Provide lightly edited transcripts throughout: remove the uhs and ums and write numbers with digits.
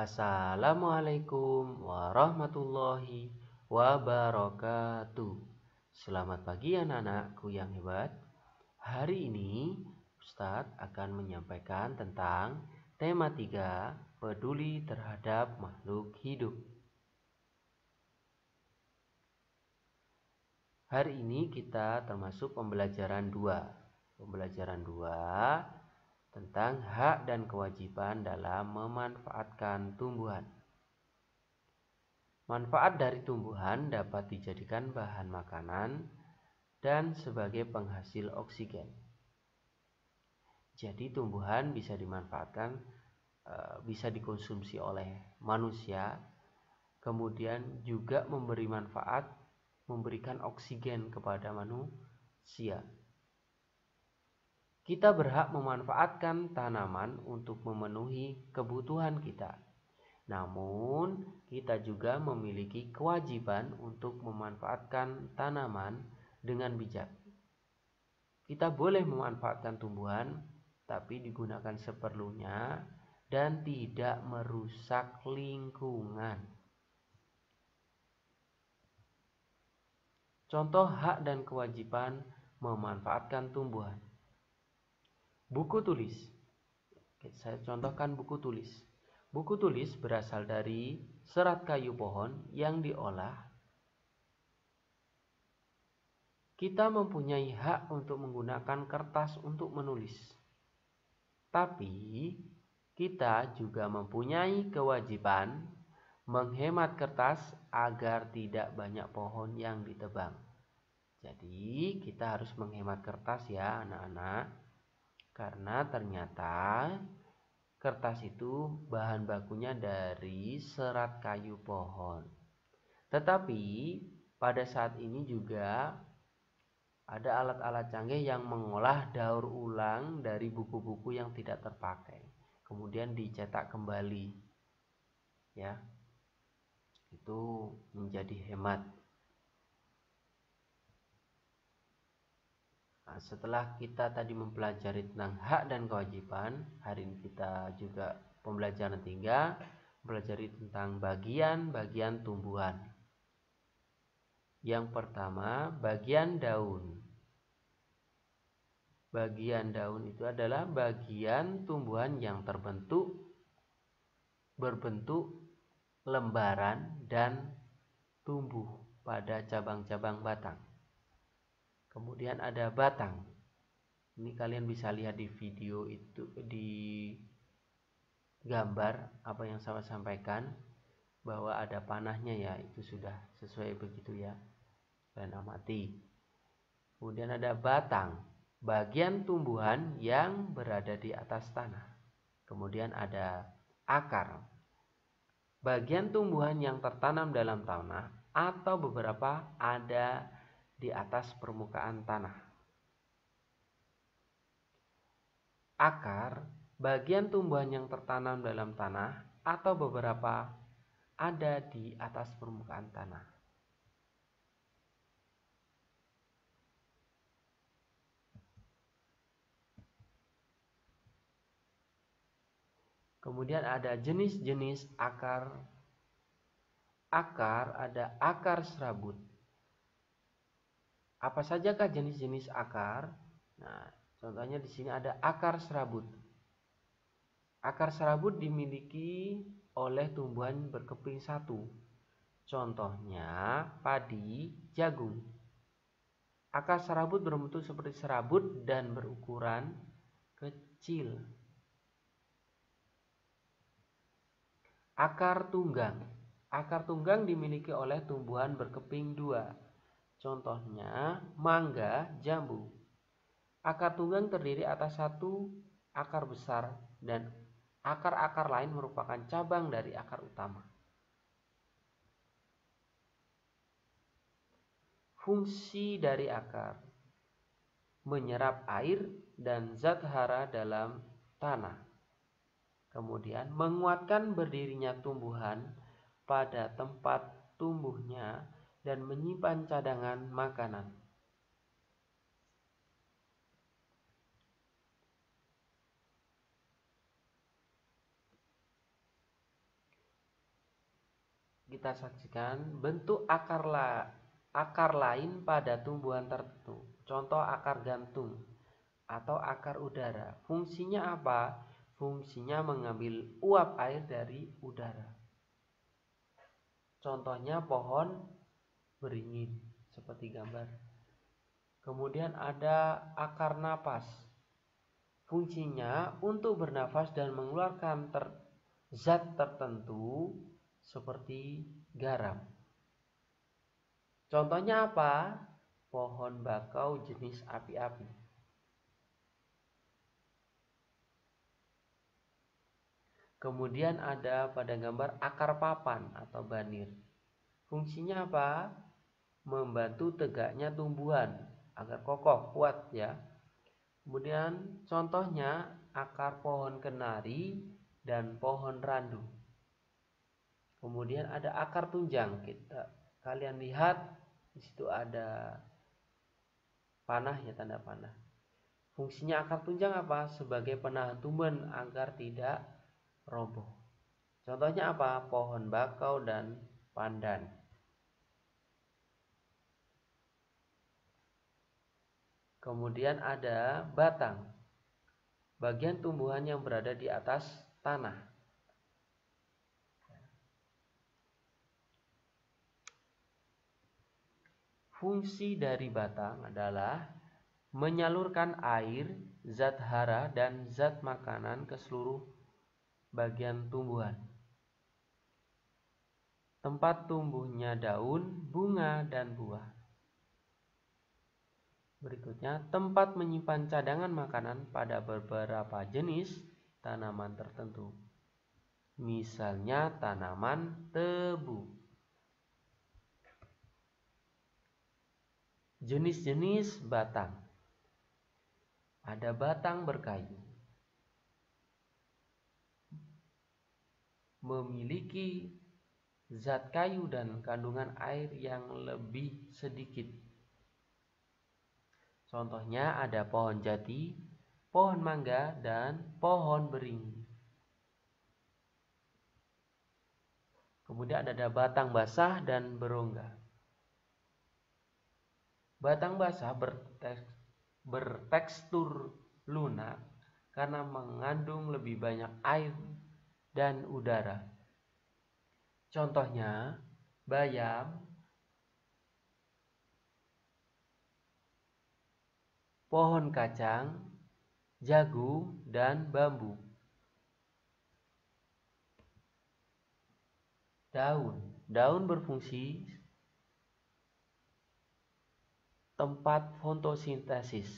Assalamualaikum warahmatullahi wabarakatuh. Selamat pagi anak-anakku yang hebat. Hari ini Ustadz akan menyampaikan tentang tema 3, peduli terhadap makhluk hidup. Hari ini kita termasuk pembelajaran 2. Pembelajaran 2 tentang hak dan kewajiban dalam memanfaatkan tumbuhan. Manfaat dari tumbuhan dapat dijadikan bahan makanan dan sebagai penghasil oksigen. Jadi tumbuhan bisa dimanfaatkan, bisa dikonsumsi oleh manusia, kemudian juga memberi manfaat, memberikan oksigen kepada manusia. Kita berhak memanfaatkan tanaman untuk memenuhi kebutuhan kita. Namun, kita juga memiliki kewajiban untuk memanfaatkan tanaman dengan bijak. Kita boleh memanfaatkan tumbuhan, tapi digunakan seperlunya dan tidak merusak lingkungan. Contoh hak dan kewajiban memanfaatkan tumbuhan. Buku tulis. Saya contohkan buku tulis. Buku tulis berasal dari serat kayu pohon yang diolah. Kita mempunyai hak untuk menggunakan kertas untuk menulis. Tapi kita juga mempunyai kewajiban menghemat kertas agar tidak banyak pohon yang ditebang. Jadi kita harus menghemat kertas ya anak-anak. Karena ternyata kertas itu bahan bakunya dari serat kayu pohon. Tetapi pada saat ini juga ada alat-alat canggih yang mengolah daur ulang dari buku-buku yang tidak terpakai. Kemudian dicetak kembali. Ya. Itu menjadi hemat. Nah, setelah kita tadi mempelajari tentang hak dan kewajiban, hari ini kita juga pembelajaran 3, mempelajari tentang bagian-bagian tumbuhan. Yang pertama, bagian daun. Bagian daun itu adalah bagian tumbuhan yang berbentuk lembaran dan tumbuh pada cabang-cabang batang. Kemudian ada batang. Ini kalian bisa lihat di video itu, di gambar apa yang saya sampaikan, bahwa ada panahnya ya, itu sudah sesuai begitu ya. Kalian amati. Kemudian ada batang, bagian tumbuhan yang berada di atas tanah. Kemudian ada akar, bagian tumbuhan yang tertanam dalam tanah atau beberapa ada di atas permukaan tanah. Akar, bagian tumbuhan yang tertanam dalam tanah atau beberapa ada di atas permukaan tanah. Kemudian ada jenis-jenis akar. Akar ada akar serabut. Apa sajakah jenis-jenis akar? Nah, contohnya di sini ada akar serabut. Akar serabut dimiliki oleh tumbuhan berkeping satu. Contohnya padi, jagung. Akar serabut berbentuk seperti serabut dan berukuran kecil. Akar tunggang. Akar tunggang dimiliki oleh tumbuhan berkeping dua. Contohnya mangga, jambu. Akar tunggang terdiri atas satu akar besar dan akar-akar lain merupakan cabang dari akar utama. Fungsi dari akar: menyerap air dan zat hara dalam tanah. Kemudian menguatkan berdirinya tumbuhan pada tempat tumbuhnya dan menyimpan cadangan makanan. kita saksikan bentuk akar lain pada tumbuhan tertentu. Contoh akar gantung atau akar udara. Fungsinya apa? Fungsinya mengambil uap air dari udara. Contohnya pohon beringin seperti gambar. Kemudian ada akar napas. Fungsinya untuk bernafas dan mengeluarkan zat tertentu seperti garam. Contohnya apa? Pohon bakau jenis api-api. Kemudian ada pada gambar akar papan atau banir. Fungsinya apa? Membantu tegaknya tumbuhan agar kokoh, kuat ya. Kemudian contohnya akar pohon kenari dan pohon randu. Kemudian ada akar tunjang. Kalian lihat di situ ada panah ya, tanda panah. Fungsinya akar tunjang apa? Sebagai penahan tumbuhan agar tidak roboh. Contohnya apa? Pohon bakau dan pandan. Kemudian ada batang, bagian tumbuhan yang berada di atas tanah. Fungsi dari batang adalah menyalurkan air, zat hara, dan zat makanan ke seluruh bagian tumbuhan. Tempat tumbuhnya daun, bunga, dan buah. Berikutnya, tempat menyimpan cadangan makanan pada beberapa jenis tanaman tertentu. Misalnya tanaman tebu. Jenis-jenis batang. Ada batang berkayu. Memiliki zat kayu dan kandungan air yang lebih sedikit. Contohnya ada pohon jati, pohon mangga, dan pohon beringin. Kemudian ada batang basah dan berongga. Batang basah bertekstur lunak karena mengandung lebih banyak air dan udara. Contohnya bayam, pohon kacang, jagung, dan bambu. Daun berfungsi tempat fotosintesis.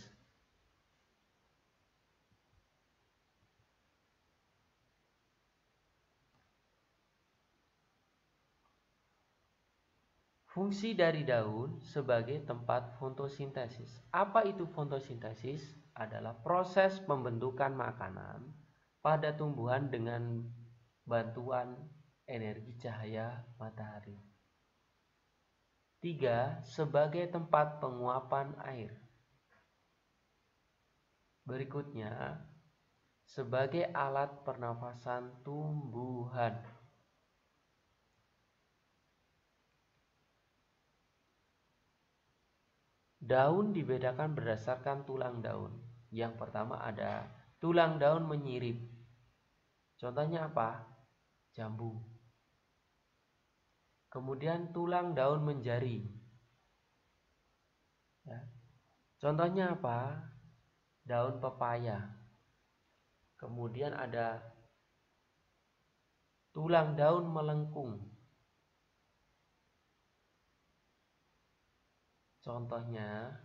Fungsi dari daun sebagai tempat fotosintesis. Apa itu fotosintesis? Adalah proses pembentukan makanan pada tumbuhan dengan bantuan energi cahaya matahari. 3. Sebagai tempat penguapan air. Berikutnya, sebagai alat pernafasan tumbuhan. Daun dibedakan berdasarkan tulang daun. Yang pertama ada tulang daun menyirip. Contohnya apa? Jambu. Kemudian tulang daun menjari. Ya. Contohnya apa? Daun pepaya. Kemudian ada tulang daun melengkung. Contohnya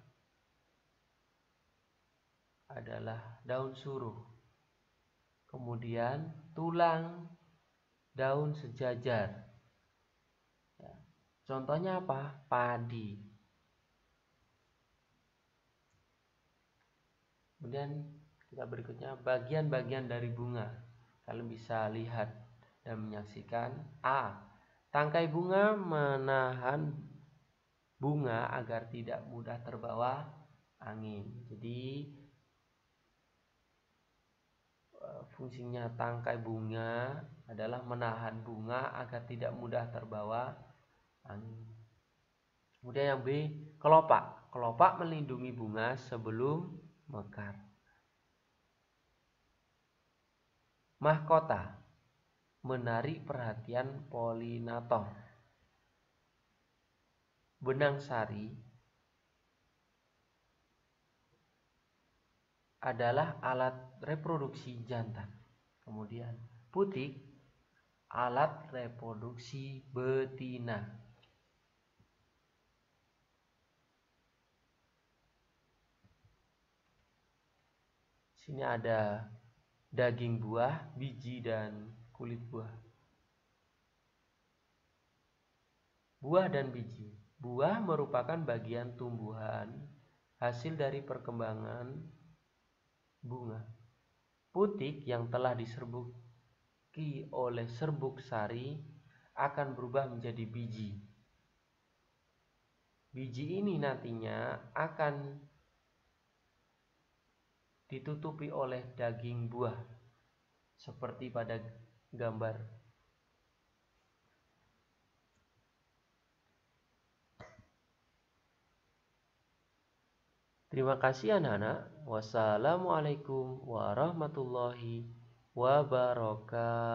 adalah daun suruh. Kemudian tulang daun sejajar. Ya. Contohnya apa? Padi. Kemudian kita berikutnya bagian-bagian dari bunga. Kalian bisa lihat dan menyaksikan. A. Tangkai bunga menahan bunga agar tidak mudah terbawa angin. Jadi fungsinya tangkai bunga adalah menahan bunga agar tidak mudah terbawa angin. Kemudian yang B, kelopak. Kelopak melindungi bunga sebelum mekar. Mahkota, menarik perhatian polinator. Benang sari adalah alat reproduksi jantan. Kemudian putik, alat reproduksi betina. Sini ada daging buah, biji dan kulit buah. Buah dan biji. Buah merupakan bagian tumbuhan hasil dari perkembangan bunga. Putik yang telah diserbuki oleh serbuk sari akan berubah menjadi biji. Biji ini nantinya akan ditutupi oleh daging buah seperti pada gambar. Terima kasih anak-anak. Wassalamualaikum warahmatullahi wabarakatuh.